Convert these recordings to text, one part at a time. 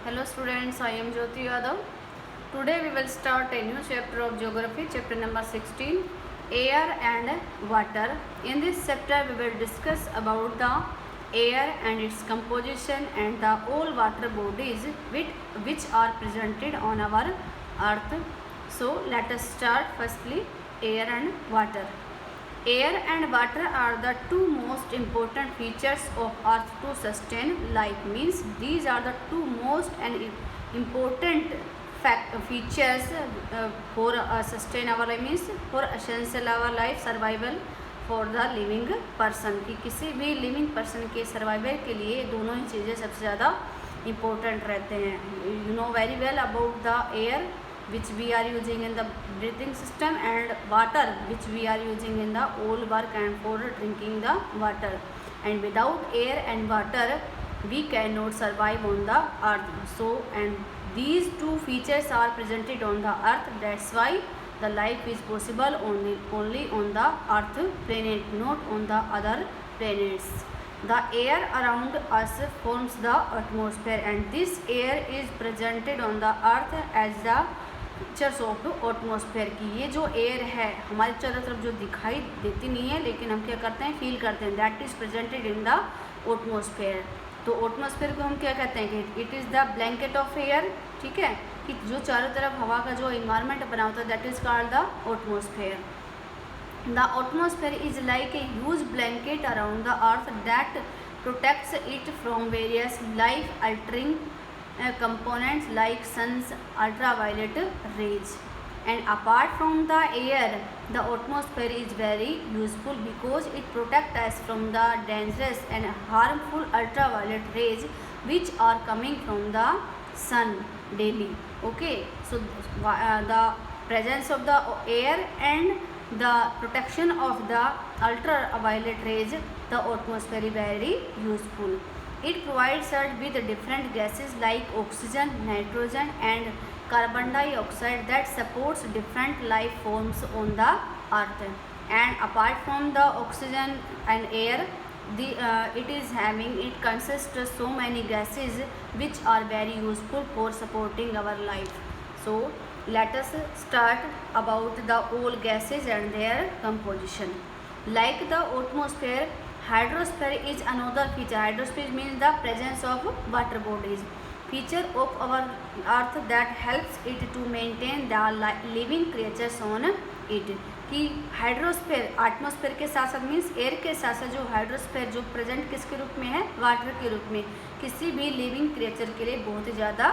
Hello students, I am Jyoti Yadav. Today we will start a new chapter of geography, chapter number 16, air and water. In this chapter we will discuss about the air and its composition and the all water bodies which are presented on our earth. So let us start firstly air and water. Air and water are the two most important features of earth to sustain life. Means these are the two most and important features for sustain our life, means for essential our life survival for the living person. कि किसी भी living person के survival के लिए दोनों ही चीज़ें सबसे ज़्यादा इम्पोर्टेंट रहते हैं. You know very well about the air which we are using in the breathing system and water which we are using in the all work and for drinking the water. And without air and water we cannot survive on the earth. So and these two features are presented on the earth. That's why the life is possible only on the earth planet, not on the other planets. The air around us forms the atmosphere and this air is presented on the earth as the pictures of atmosphere की. ये जो air है हमारे चारों तरफ जो दिखाई देती नहीं है लेकिन हम क्या करते हैं, फील करते हैं. That is presented in the atmosphere. तो एटमॉस्फेयर को हम क्या कहते हैं कि it is the blanket of air. ठीक है, कि जो चारों तरफ हवा का जो इन्वायरमेंट बना होता है that is called the atmosphere. The atmosphere is like a huge blanket around the earth that protects it from various life altering components like sun's ultraviolet rays. And apart from the air, the atmosphere is very useful because it protects us from the dangerous and harmful ultraviolet rays which are coming from the sun daily. Okay, so the presence of the air and the protection of the ultraviolet rays, the atmosphere is very useful. It provides us with different gases like oxygen, nitrogen and carbon dioxide that supports different life forms on the earth. And apart from the oxygen and air, it consists of so many gases which are very useful for supporting our life. So let us start about the all gases and their composition. Like the atmosphere, hydrosphere is another feature. Hydrosphere means the presence of water bodies. Feature of our earth that helps it to maintain the living creatures on it. कि hydrosphere atmosphere के साथ साथ means air के साथ साथ जो hydrosphere जो present किसके रूप में है, वाटर के रूप में, किसी भी लिविंग क्रिएचर के लिए बहुत ही ज़्यादा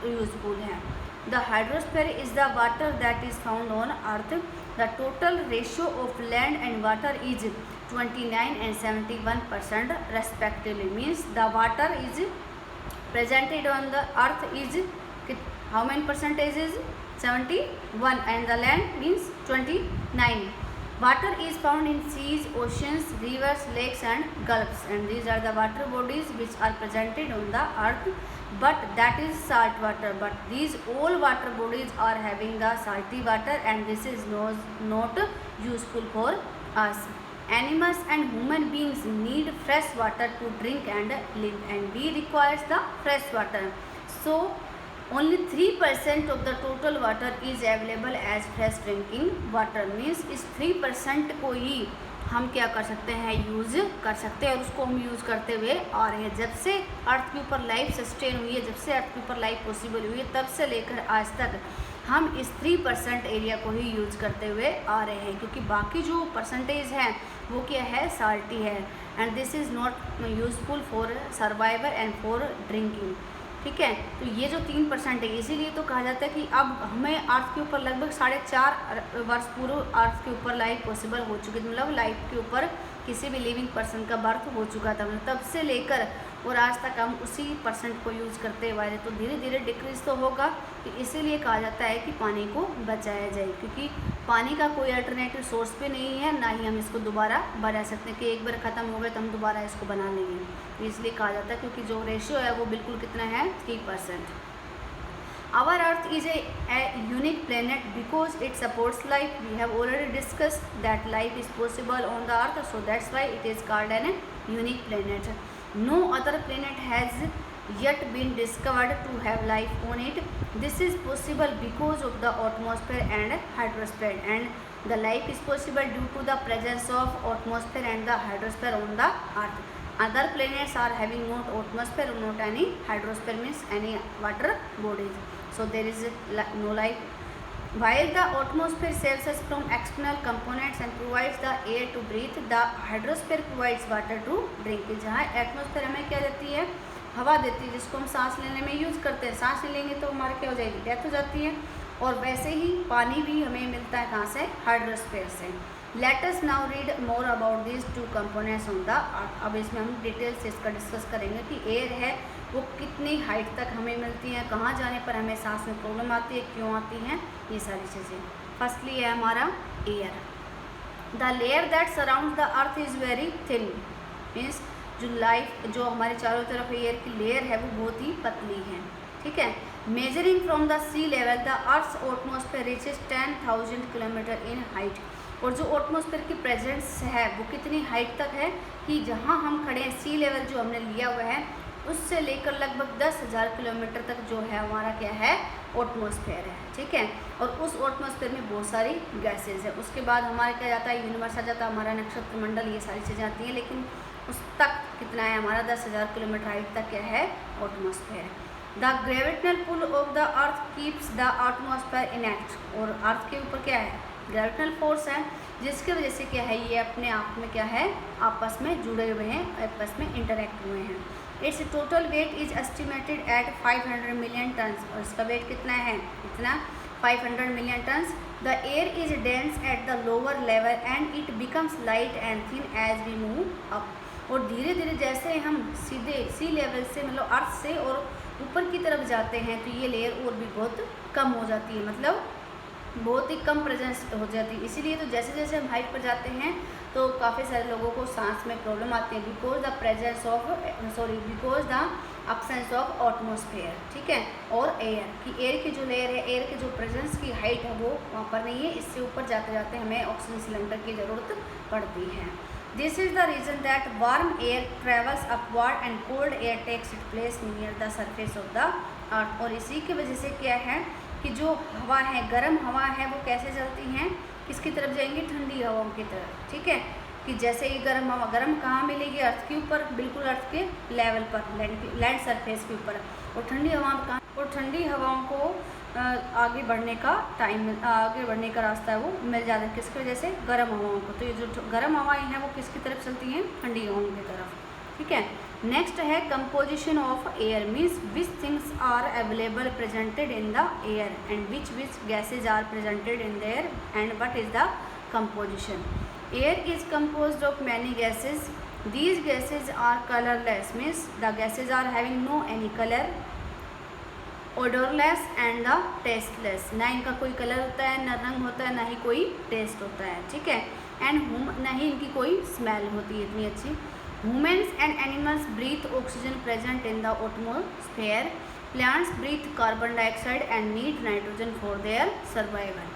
यूजफुल है. The hydrosphere is the water that is found on earth. The total ratio of land and water is 29 and 71% respectively. Means the water is presented on the earth is how many percentage is 71 and the land means 29. Water is found in seas, oceans, rivers, lakes and gulfs, and these are the water bodies which are presented on the earth, but that is salt water. But these all water bodies are having the salty water and this is not useful for us. Animals and human beings need fresh water to drink and live, and we requires the fresh water. So only 3% of the total water is available as fresh drinking water. Means इस 3% को ही हम क्या कर सकते हैं, use कर सकते हैं और उसको हम यूज़ करते हुए आ रहे हैं. जब से अर्थ के ऊपर लाइफ सस्टेन हुई है, जब से अर्थ के ऊपर लाइफ पॉसिबल हुई है, तब से लेकर आज तक हम इस 3% एरिया को ही यूज़ करते हुए आ रहे हैं, क्योंकि बाकी जो परसेंटेज है वो क्या है, साल्टी है. And this is not useful for survival and for drinking. ठीक है, तो ये जो 3% है, इसीलिए तो कहा जाता है कि अब हमें अर्थ के ऊपर लगभग 4.5 वर्ष पूर्व अर्थ के ऊपर लाइफ पॉसिबल हो चुकी थी. मतलब लाइफ के ऊपर किसी भी लिविंग पर्सन का बर्थ हो चुका था. मतलब तब से लेकर और आज तक हम उसी परसेंट को यूज़ करते हुए आए. तो धीरे धीरे डिक्रीज तो होगा. तो इसीलिए कहा जाता है कि पानी को बचाया जाए, क्योंकि पानी का कोई अल्टरनेटिव सोर्स भी नहीं है, ना ही हम इसको दोबारा बना सकते हैं कि एक बार ख़त्म हो गए तो हम दोबारा इसको बना लेंगे. तो इसलिए कहा जाता है, क्योंकि जो रेशियो है वो बिल्कुल कितना है, 3%. Our Earth is a unique planet because it supports life. We have already discussed that life is possible on the Earth, so that's why it is called an unique planet. No other planet has yet been discovered to have life on it. This is possible because of the atmosphere and hydrosphere, and the life is possible due to the presence of atmosphere and the hydrosphere on the earth. Other planets are having not atmosphere or not any hydrosphere, means any water bodies, so there is no life. While the atmosphere saves us from external components and provides the air to breathe, the hydrosphere provides water to drink. जहाँ atmosphere हमें क्या देती है, हवा देती है, जिसको हम सांस लेने में यूज़ करते हैं. सांस नहीं लेंगे तो हमारे क्या हो जाएगी, डेथ हो जाती है. और वैसे ही पानी भी हमें मिलता है कहाँ से, हाइड्रोस्फीयर से. Let us now read more about this two components on the. अब इसमें हम डिटेल से इसका डिस्कस करेंगे कि एयर है वो कितनी हाइट तक हमें मिलती हैं, कहाँ जाने पर हमें सांस में प्रॉब्लम आती है, क्यों आती हैं, ये सारी चीज़ें. फर्स्टली है हमारा air. The layer that surround the earth is very thin, means जो हमारे चारों तरफ एयर की लेयर है वो बहुत ही पतली है. ठीक है. Measuring from the sea level the earth's atmosphere reaches 10,000 kilometre in height. और जो एटमॉस्फेयर की प्रेजेंस है वो कितनी हाइट तक है कि जहाँ हम खड़े हैं, सी लेवल जो हमने लिया हुआ है उससे लेकर लगभग 10,000 किलोमीटर तक जो है हमारा क्या है, एटमॉस्फेयर है. ठीक है. और उस एटमॉस्फेयर में बहुत सारी गैसेज है. उसके बाद हमारा क्या जाता है, यूनिवर्स आ जाता है, हमारा नक्षत्र मंडल, ये सारी चीज़ें आती हैं. लेकिन उस तक कितना है हमारा, 10,000 किलोमीटर हाइट तक क्या है, atmosphere. The gravitational pull of the earth keeps the atmosphere intact. और अर्थ के ऊपर क्या है, ग्रेविटेशनल फोर्स है, जिसकी वजह से क्या है, ये अपने आप में क्या है, आपस में जुड़े हुए हैं, आपस में इंटरेक्ट हुए हैं. Its total weight is estimated at 500 million tonnes. और इसका वेट कितना है, इतना 500 million tonnes. The air is dense at the lower level and it becomes light and thin as we move up. और धीरे धीरे जैसे हम सीधे सी लेवल से, मतलब अर्थ से और ऊपर की तरफ जाते हैं, तो ये लेयर और भी बहुत कम हो जाती है, मतलब बहुत ही कम प्रेजेंस हो जाती है. इसीलिए तो जैसे जैसे हम हाइट पर जाते हैं तो काफ़ी सारे लोगों को सांस में प्रॉब्लम आती है, because the absence of atmosphere. ठीक है. और एयर की जो लेयर है, एयर की जो प्रेजेंस की हाइट है वो वहाँ पर नहीं है. इससे ऊपर जाते जाते हमें ऑक्सीजन सिलेंडर की ज़रूरत पड़ती है. This is the reason that warm air travels upward and cold air takes it place near the surface of the earth. और इसी की वजह से क्या है कि जो हवा है, गर्म हवा है, वो कैसे चलती हैं, किसकी तरफ जाएंगी, ठंडी हवाओं की तरफ. ठीक है. कि जैसे ये गर्म हवा, गर्म कहाँ मिलेगी, अर्थ के ऊपर, बिल्कुल अर्थ के लेवल पर, लैंड सरफेस के ऊपर. और ठंडी हवाओं कहाँ, और ठंडी हवाओं को आगे बढ़ने का आगे बढ़ने का रास्ता है वो मिल जाता है, किसकी वजह से, गर्म हवाओं को. तो ये जो गर्म हवाएं हैं वो किसकी तरफ चलती हैं, ठंडी हवाओं की तरफ. ठीक है. नेक्स्ट है composition of air, means which things are available presented in the air and which gases are presented in the air and what is the composition. Air is composed of many gases. These gases are colourless, means the gases are having no any colour, odourless and the tasteless. ना इनका कोई colour होता है, ना रंग होता है, ना ही कोई टेस्ट होता है. ठीक है. एंड ना ही इनकी कोई स्मेल होती है इतनी अच्छी. Humans and animals breathe oxygen present in the atmosphere. Plants breathe carbon dioxide and need nitrogen for their survival.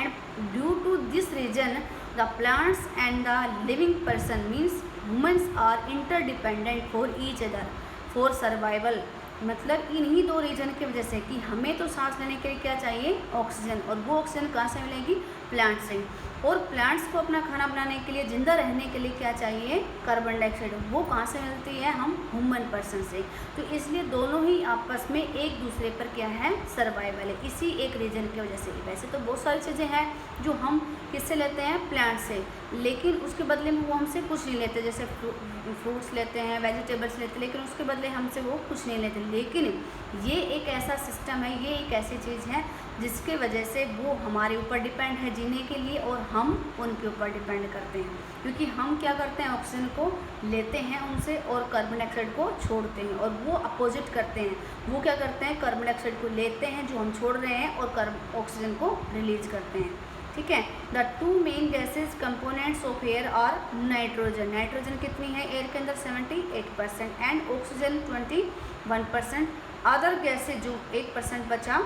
And due to this reason, the plants and the living person, means humans, are interdependent for each other for survival. मतलब इन्हीं दो reason की वजह से कि हमें तो सांस लेने के लिए क्या चाहिए, ऑक्सीजन. और वो ऑक्सीजन कहाँ से मिलेगी, प्लांट से. और प्लांट्स को अपना खाना बनाने के लिए, जिंदा रहने के लिए क्या चाहिए, कार्बन डाइऑक्साइड. वो कहाँ से मिलती है, हम ह्यूमन पर्सन से. तो इसलिए दोनों ही आपस में एक दूसरे पर क्या है, सर्वाइवल है, इसी एक रीजन की वजह से. वैसे तो बहुत सारी चीज़ें हैं जो हम किससे लेते हैं, प्लांट से, लेकिन उसके बदले में वो हमसे कुछ नहीं लेते. जैसे फ्रूट्स लेते हैं, वेजिटेबल्स लेते हैं, लेकिन उसके बदले हमसे वो कुछ नहीं लेते. लेकिन ये एक ऐसा सिस्टम है, ये एक ऐसी चीज़ है जिसके वजह से वो हमारे ऊपर डिपेंड है जीने के लिए, और हम उनके ऊपर डिपेंड करते हैं. क्योंकि हम क्या करते हैं, ऑक्सीजन को लेते हैं उनसे और कार्बन डाइऑक्साइड को छोड़ते हैं. और वो अपोजिट करते हैं. वो क्या करते हैं, कार्बन डाइऑक्साइड को लेते हैं जो हम छोड़ रहे हैं, और ऑक्सीजन को रिलीज करते हैं. ठीक है. The two main gases components of air are nitrogen. Nitrogen कितनी है एयर के अंदर, 78%, एंड ऑक्सीजन 21%. अदर गैसेज जो 1% बचा,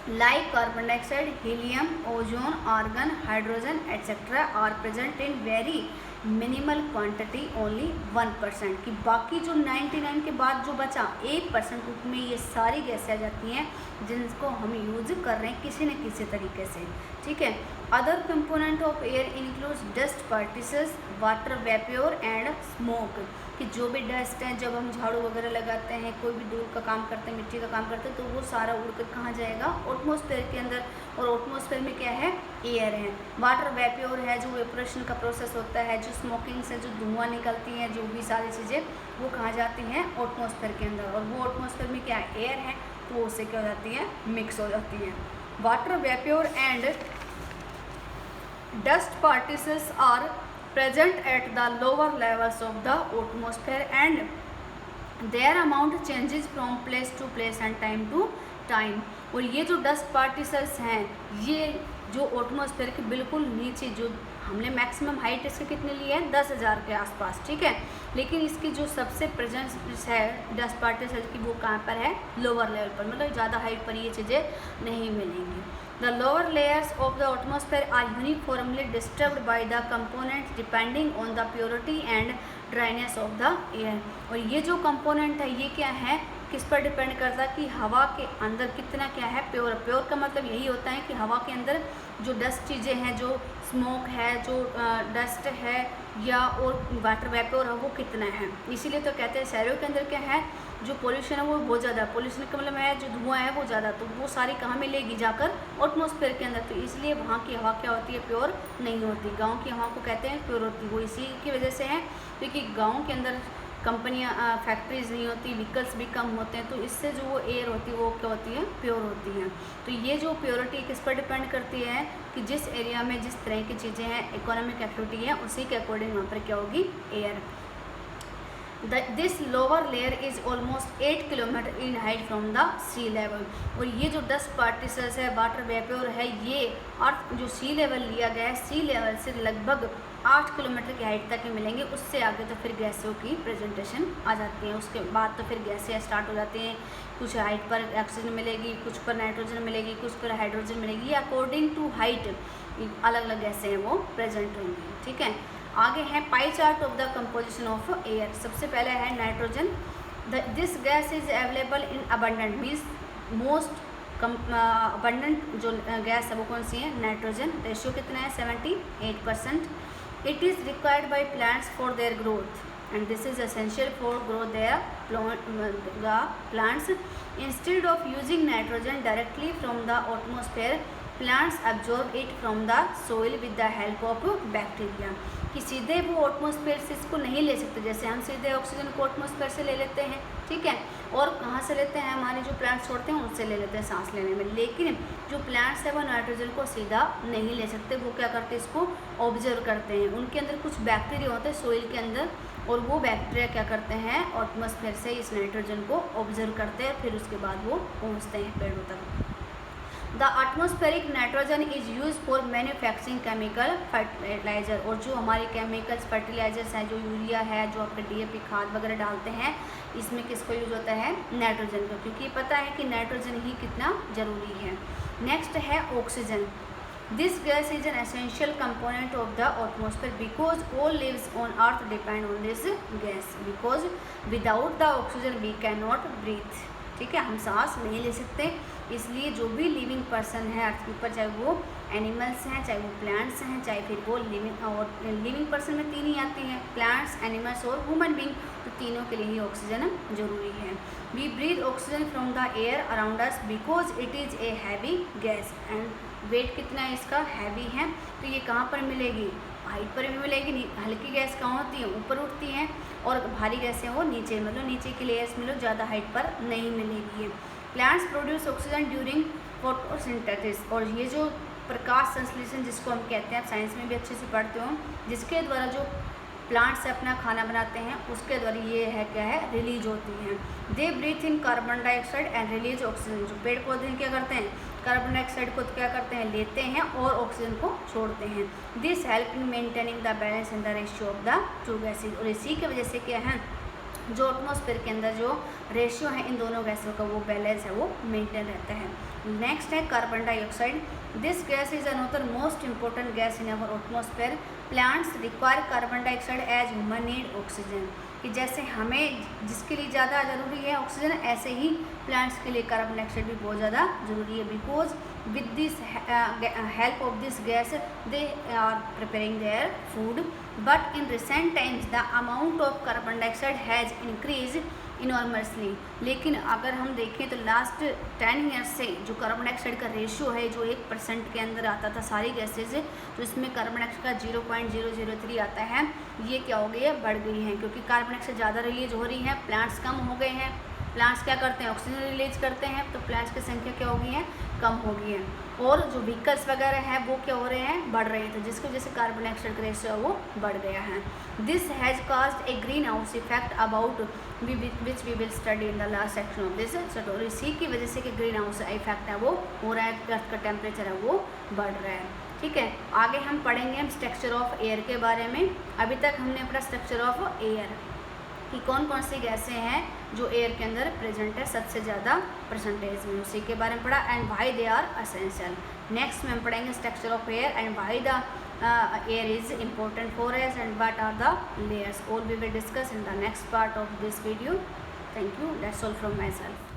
like carbon dioxide, helium, ozone, argon, hydrogen etcetera, are present in very minimal quantity only 1%, कि बाकी जो 99 के बाद जो बचा 1% उसमें ये सारी गैसें आ जाती हैं जिनको हम यूज़ कर रहे हैं किसी न किसी तरीके से, ठीक है। Other component of air includes dust particles, water vapour and smoke, कि जो भी डस्ट है, जब हम झाड़ू वगैरह लगाते हैं, कोई भी धूल का काम करते हैं, मिट्टी का काम करते हैं, तो वो सारा उड़कर कहाँ जाएगा, एटमॉस्फेयर के अंदर, और एटमॉस्फेयर में क्या है, एयर है। वाटर वेपोर है, जो वेपोरेशन का प्रोसेस होता है, जो स्मोकिंग से जो धुआं निकलती है, जो भी सारी चीज़ें वो कहाँ जाती हैं, एटमॉस्फेयर के अंदर, और वो एटमॉस्फेयर में क्या है, एयर है, तो उससे क्या हो जाती है, मिक्स हो जाती है। Water vapour and dust particles are present at the lower levels of the atmosphere and their amount changes from place to place and time to time। और ये जो डस्ट पार्टिकल्स हैं, ये जो एटमॉस्फेयर के बिल्कुल नीचे, जो हमने मैक्सिमम हाइट इसके कितने लिए है, 10,000 के आसपास, ठीक है, लेकिन इसकी जो सबसे प्रेजेंस है डस्ट पार्टिकल्स की, वो कहाँ पर है, लोअर लेवल पर, मतलब ज़्यादा हाइट पर ये चीज़ें नहीं मिलेंगी। The lower layers of the atmosphere are uniformly disturbed by the components depending on the purity and dryness of the air। और ये जो कंपोनेंट है, ये क्या है, किस पर डिपेंड करता है, कि हवा के अंदर कितना क्या है, प्योर। प्योर का मतलब यही होता है कि हवा के अंदर जो डस्ट चीज़ें हैं, जो स्मोक है, जो डस्ट है, या और वाटर वेपोर है, वो कितना है। इसीलिए तो कहते हैं शहरों के अंदर क्या है, जो पोल्यूशन है वो बहुत ज़्यादा, पोल्यूशन का मतलब है जो धुआं है वो ज़्यादा, तो वो सारी कहाँ मिलेगी, जाकर एटमॉस्फेयर के अंदर। तो इसलिए वहाँ की हवा क्या होती है, प्योर नहीं होती। गांव की हवा को कहते हैं प्योर होती, वो इसी की वजह से है क्योंकि गांव के अंदर कंपनियां, फैक्ट्रीज नहीं होती, व्हीकल्स भी कम होते हैं, तो इससे जो वो एयर होती है वो क्या होती है, प्योर होती हैं। तो ये जो प्योरिटी किस पर डिपेंड करती है, कि जिस एरिया में जिस तरह की चीज़ें हैं, इकोनॉमिक एक्टिविटी है, उसी के अकॉर्डिंग वहाँ पर क्या होगी, air. This lower layer is almost 8 kilometre in height from the sea level. और ये जो डस्ट पार्टिकल्स है, वाटर वेपोर है, ये अर्थ जो सी लेवल लिया गया है, सी लेवल से लगभग 8 किलोमीटर की हाइट तक ही मिलेंगे। उससे आगे तो फिर गैसों की प्रेजेंटेशन आ जाती है। उसके बाद तो फिर गैसें स्टार्ट हो जाती हैं। कुछ हाइट पर ऑक्सीजन मिलेगी, कुछ पर नाइट्रोजन मिलेगी, कुछ पर हाइड्रोजन मिलेगी, अकॉर्डिंग टू हाइट अलग अलग गैसें हैं वो प्रेजेंट होंगी, ठीक है। आगे है pie chart of the composition of air. सबसे पहले है nitrogen. This gas is available in abundant, means most abundant जो गैस है वो कौन सी है, नाइट्रोजन। रेशियो कितना है, 78%। It is required by plants for their growth and this is essential for grow there plants. Instead of using nitrogen directly from the atmosphere, plants absorb it from the soil with the help of bacteria. कि सीधे वो atmosphere से इसको नहीं ले सकते, जैसे हम सीधे ऑक्सीजन को एटमॉस्फेयर से ले लेते हैं, ठीक है, और कहाँ से लेते हैं, हमारे जो प्लांट्स छोड़ते हैं उससे ले लेते हैं सांस लेने में। लेकिन जो प्लांट्स है वो नाइट्रोजन को सीधा नहीं ले सकते, वो क्या करते हैं, इसको ऑब्जर्व करते हैं। उनके अंदर कुछ बैक्टीरिया होते हैं सोइल के अंदर, और वो बैक्टीरिया क्या करते हैं, एटमॉस्फेयर से इस नाइट्रोजन को ऑब्जर्व करते हैं, फिर उसके बाद वो पहुँचते हैं पेड़ों तक। The atmospheric nitrogen is use for manufacturing chemical fertiliser. और जो हमारे केमिकल्स फर्टिलाइजर्स हैं, जो यूरिया है, जो आपके DAP खाद वगैरह डालते हैं, इसमें किसको यूज होता है, नाइट्रोजन का, क्योंकि पता है कि नाइट्रोजन ही कितना ज़रूरी है। नेक्स्ट है oxygen. This gas is an essential component of the atmosphere because all lives on earth depend on this gas, because without the oxygen we can not breathe, ठीक है, हम सांस नहीं ले सकते। इसलिए जो भी लिविंग पर्सन है अर्थ के ऊपर, चाहे वो एनिमल्स हैं, चाहे वो प्लांट्स हैं, चाहे फिर वो लिविंग पर्सन में तीन ही आती हैं, प्लांट्स, एनिमल्स और ह्यूमन बींग, तो तीनों के लिए ही ऑक्सीजन जरूरी है। We breathe oxygen from the air around us because it is a heavy gas and weight कितना है इसका, हैवी है। तो ये कहाँ पर मिलेगी, हाइट पर भी मिलेगी। हल्की गैस कहाँ होती है, ऊपर उठती हैं, और भारी गैसें वो नीचे, मतलब नीचे की लेयर्स में, ज़्यादा हाइट पर नहीं मिलेगी। Plants produce oxygen during photosynthesis. और ये जो प्रकाश संश्लेषण जिसको हम कहते हैं, आप साइंस में भी अच्छे से पढ़ते हो, जिसके द्वारा जो प्लांट्स अपना खाना बनाते हैं, उसके द्वारा ये है क्या है, रिलीज होती हैं। They breathe in carbon dioxide and release oxygen. जो पेड़ पौधे क्या करते हैं, कार्बन डाइऑक्साइड को क्या करते हैं, लेते हैं, और ऑक्सीजन को छोड़ते हैं। This help in maintaining the balance in the ratio of the two gases. और इसी की वजह से क्या है, जो एटमॉस्फेयर के अंदर जो रेशियो है इन दोनों गैसों का वो बैलेंस है वो मेंटेन रहता है। नेक्स्ट है carbon dioxide. This gas is another most important gas in our atmosphere. Plants require carbon dioxide as human need oxygen, कि जैसे हमें जिसके लिए ज़्यादा ज़रूरी है ऑक्सीजन, ऐसे ही प्लांट्स के लिए कार्बन डाइऑक्साइड भी बहुत ज़्यादा ज़रूरी है। Because with this help of this gas they are preparing their food, but in recent times the amount of carbon dioxide has increase enormously. लेकिन अगर हम देखें तो लास्ट 10 ईयर्स से जो कार्बन डाइऑक्साइड का रेशियो है जो 1% के अंदर आता था सारी गैसेज, तो इसमें कार्बन डाइऑक्साइड का 0.003 आता है, ये क्या हो गई है, बढ़ गई है, क्योंकि कार्बन डाइऑक्साइड ज़्यादा रिलीज हो रही है, प्लांट्स कम हो गए हैं। प्लांट्स क्या करते हैं, ऑक्सीजन रिलीज करते हैं, तो प्लांट्स की संख्या क्या हो गई है, कम हो गई है। और जो व्हीकल्स वगैरह हैं वो क्या हो रहे हैं, बढ़ रहे हैं, तो जिसकी वजह से कार्बन डाइऑक्साइड का रेशियो है वो बढ़ गया है। This has caused a greenhouse effect about which we will study in the last section of this. और इसी की वजह से कि ग्रीन हाउस इफेक्ट है वो हो रहा है, अर्थ का टेम्परेचर है वो बढ़ रहा है। ठीक है, आगे हम पढ़ेंगे हम स्ट्रक्चर ऑफ एयर के बारे में। अभी तक हमने अपना स्ट्रक्चर ऑफ एयर कि कौन कौन सी गैसें हैं जो एयर के अंदर प्रेजेंट है सबसे ज़्यादा परसेंटेज में, उसी के बारे में पढ़ा, and why they are essential. Next में हम पढ़ेंगे structure of air and why the air is important for us and what are the layers. All we will discuss in the next part of this video. Thank you, that's all from my self.